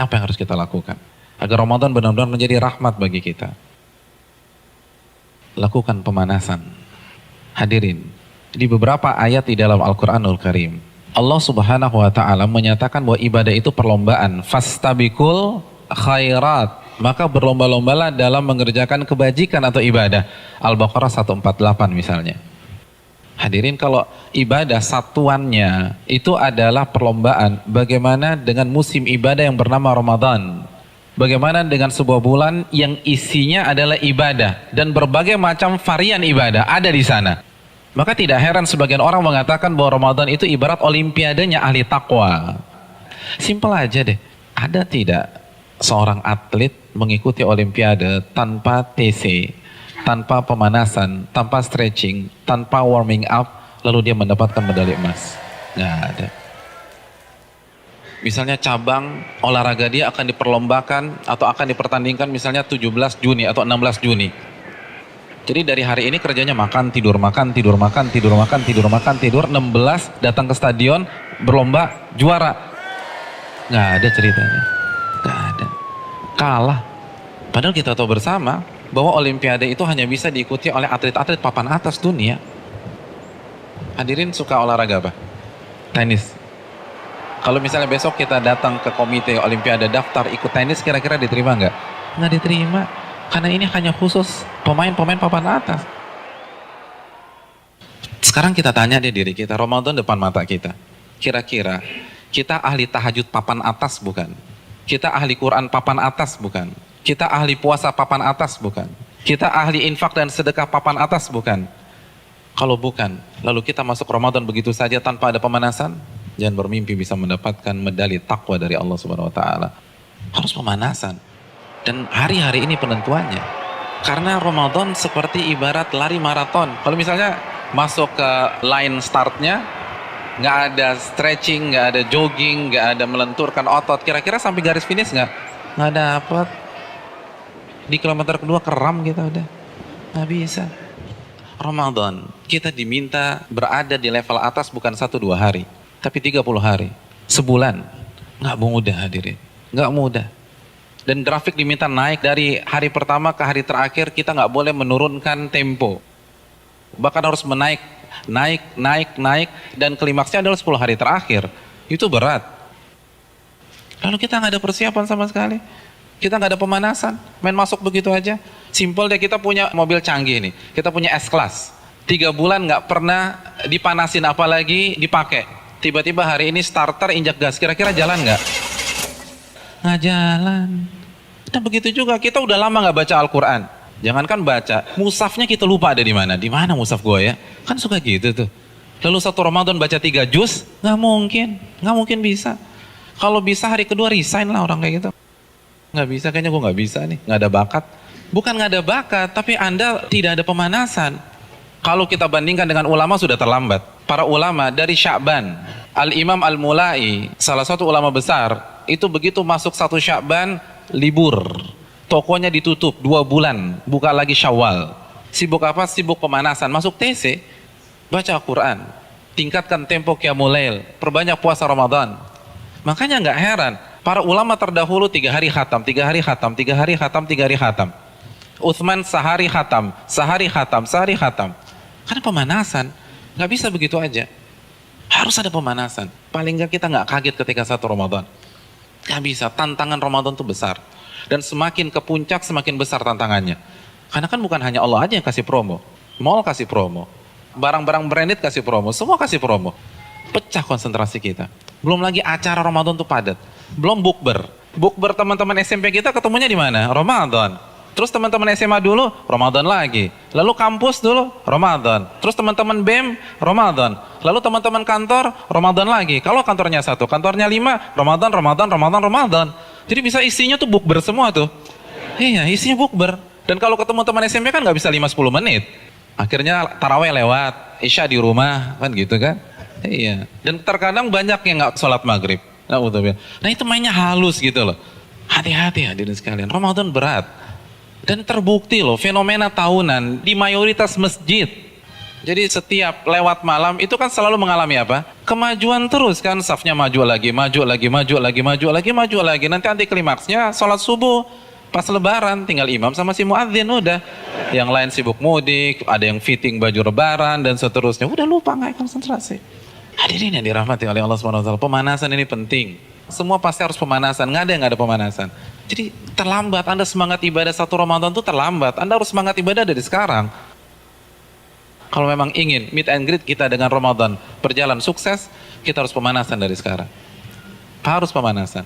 Apa yang harus kita lakukan? Agar Ramadan benar-benar menjadi rahmat bagi kita. Lakukan pemanasan. Hadirin, di beberapa ayat di dalam Al-Quranul Karim, Allah Subhanahu wa ta'ala menyatakan bahwa ibadah itu perlombaan. Fastabikul khairat. Maka berlomba-lombalah dalam mengerjakan kebajikan atau ibadah. Al-Baqarah 148 misalnya. Hadirin, kalau ibadah satuannya itu adalah perlombaan, bagaimana dengan musim ibadah yang bernama Ramadan? Bagaimana dengan sebuah bulan yang isinya adalah ibadah dan berbagai macam varian ibadah ada di sana? Maka tidak heran sebagian orang mengatakan bahwa Ramadan itu ibarat olimpiadenya ahli takwa. Simpel aja deh. Ada tidak seorang atlet mengikuti olimpiade tanpa TC, tanpa pemanasan, tanpa stretching, tanpa warming up, lalu dia mendapatkan medali emas? Nggak ada. Misalnya cabang olahraga dia akan diperlombakan atau akan dipertandingkan misalnya 17 Juni atau 16 Juni. Jadi dari hari ini kerjanya makan, tidur, makan, tidur, makan, tidur, makan, tidur, makan, tidur. 16 datang ke stadion, berlomba, juara. Nggak ada ceritanya. Nggak ada. Kalah. Padahal kita tahu bersama bahwa olimpiade itu hanya bisa diikuti oleh atlet-atlet papan atas dunia. Hadirin suka olahraga apa? Tenis. Kalau misalnya besok kita datang ke komite olimpiade daftar ikut tenis, kira-kira diterima nggak? Nggak diterima. Karena ini hanya khusus pemain-pemain papan atas. Sekarang kita tanya deh diri kita, Ramadan depan mata kita. Kira-kira kita ahli tahajud papan atas bukan? Kita ahli Quran papan atas bukan? Kita ahli puasa papan atas bukan? Kita ahli infak dan sedekah papan atas bukan? Kalau bukan, lalu kita masuk Ramadan begitu saja tanpa ada pemanasan? Jangan bermimpi bisa mendapatkan medali takwa dari Allah Subhanahu wa taala. Harus pemanasan. Dan hari-hari ini penentuannya. Karena Ramadan seperti ibarat lari maraton. Kalau misalnya masuk ke line startnya, nggak ada stretching, nggak ada jogging, nggak ada melenturkan otot, kira-kira sampai garis finish nggak dapet. Di kilometer kedua keram kita udah, nggak bisa. Ramadan kita diminta berada di level atas bukan 1-2 hari, tapi 30 hari, sebulan. Nggak mudah hadirin, nggak mudah. Dan grafik diminta naik dari hari pertama ke hari terakhir, kita nggak boleh menurunkan tempo. Bahkan harus naik, dan klimaksnya adalah 10 hari terakhir. Itu berat. Lalu kita nggak ada persiapan sama sekali. Kita nggak ada pemanasan, main masuk begitu aja. Simpel deh, kita punya mobil canggih nih, kita punya S-Class. 3 bulan nggak pernah dipanasin apalagi dipakai. Tiba-tiba hari ini starter injak gas, kira-kira jalan nggak? Nggak jalan. Nah begitu juga, kita udah lama nggak baca Al-Quran. Jangankan baca, mushafnya kita lupa ada di mana. Di mana mushaf gue ya? Kan suka gitu tuh. Lalu satu Ramadan baca 3 juz, nggak mungkin bisa. Kalau bisa hari kedua resign lah orang kayak gitu. Nggak bisa, kayaknya gue nggak bisa nih, nggak ada bakat. Bukan nggak ada bakat, tapi Anda tidak ada pemanasan. Kalau kita bandingkan dengan ulama sudah terlambat. Para ulama dari Sya'ban, Al-Imam Al-Mulai, salah satu ulama besar, itu begitu masuk 1 Sya'ban, libur. Tokonya ditutup 2 bulan, buka lagi Syawal. Sibuk apa? Sibuk pemanasan. Masuk TC, baca Al-Quran, tingkatkan tempo Qiyamul Lail, perbanyak puasa Ramadan. Makanya nggak heran, para ulama terdahulu 3 hari khatam, 3 hari khatam, 3 hari khatam, 3 hari khatam. Utsman sehari khatam, sehari khatam, sehari khatam. Karena pemanasan, nggak bisa begitu aja. Harus ada pemanasan. Paling nggak kita nggak kaget ketika 1 Ramadan. Nggak bisa, tantangan Ramadan itu besar. Dan semakin ke puncak semakin besar tantangannya. Karena kan bukan hanya Allah aja yang kasih promo. Mall kasih promo. Barang-barang branded kasih promo. Semua kasih promo. Pecah konsentrasi kita. Belum lagi acara Ramadan tuh padat. Belum bukber. Bukber teman-teman SMP kita ketemunya di mana? Ramadan. Terus teman-teman SMA dulu, Ramadan lagi. Lalu kampus dulu, Ramadan. Terus teman-teman BEM, Ramadan. Lalu teman-teman kantor, Ramadan lagi. Kalau kantornya 1, kantornya 5, Ramadan. Jadi bisa isinya tuh bukber semua tuh. Iya, isinya bukber. Dan kalau ketemu teman SMP kan nggak bisa 5-10 menit. Akhirnya taraweh lewat, isya di rumah, kan gitu kan. Iya. Dan terkadang banyak yang nggak sholat maghrib. Nah itu mainnya halus gitu loh. Hati-hati hadirin sekalian, Ramadan berat. Dan terbukti loh, fenomena tahunan di mayoritas masjid. Jadi setiap lewat malam itu kan selalu mengalami apa? Kemajuan terus kan, safnya maju lagi, maju lagi, maju lagi, maju lagi, maju lagi. Nanti anti klimaksnya sholat subuh pas lebaran tinggal imam sama si muadzin udah. Yang lain sibuk mudik, ada yang fitting baju lebaran dan seterusnya. Udah lupa, nggak konsentrasi. Hadirin yang dirahmati oleh Allah SWT, pemanasan ini penting. Semua pasti harus pemanasan, nggak ada yang nggak ada pemanasan. Jadi terlambat, Anda semangat ibadah satu Ramadan itu terlambat. Anda harus semangat ibadah dari sekarang. Kalau memang ingin meet and greet kita dengan Ramadan berjalan sukses, kita harus pemanasan dari sekarang. Harus pemanasan.